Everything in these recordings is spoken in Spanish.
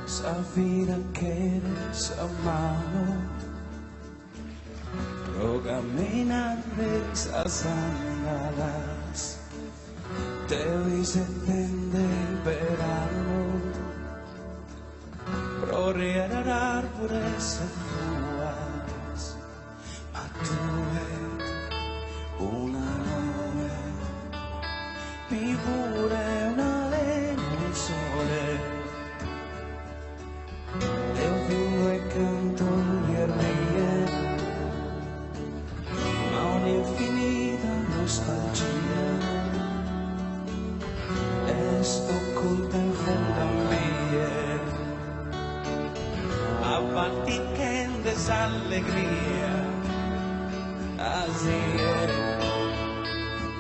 Sabida que eres amado, pro caminar de esas andadas, te hice del verano, pro rearar por esas ruas, ma tu una nube, mi pure una lena al sole. Io e canto e rie, ma un'infinita nostalgia, e sto con te in fondo a me, a baticende s'allegria, así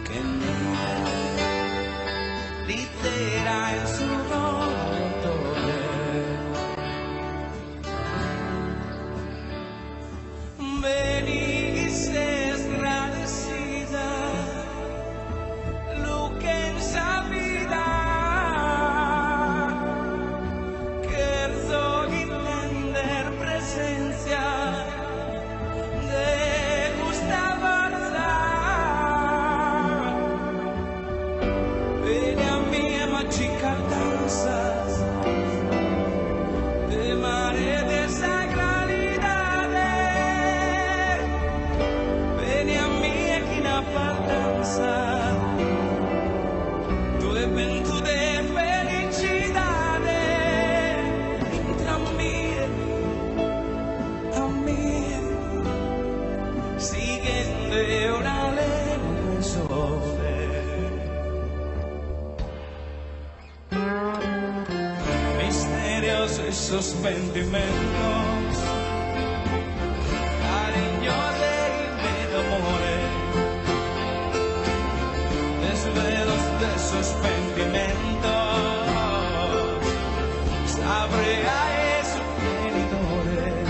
che niente, litera in su rotore. Esos sentimentos, cariño de amore, desvelos de esos sentimentos, sabré a esos genitores,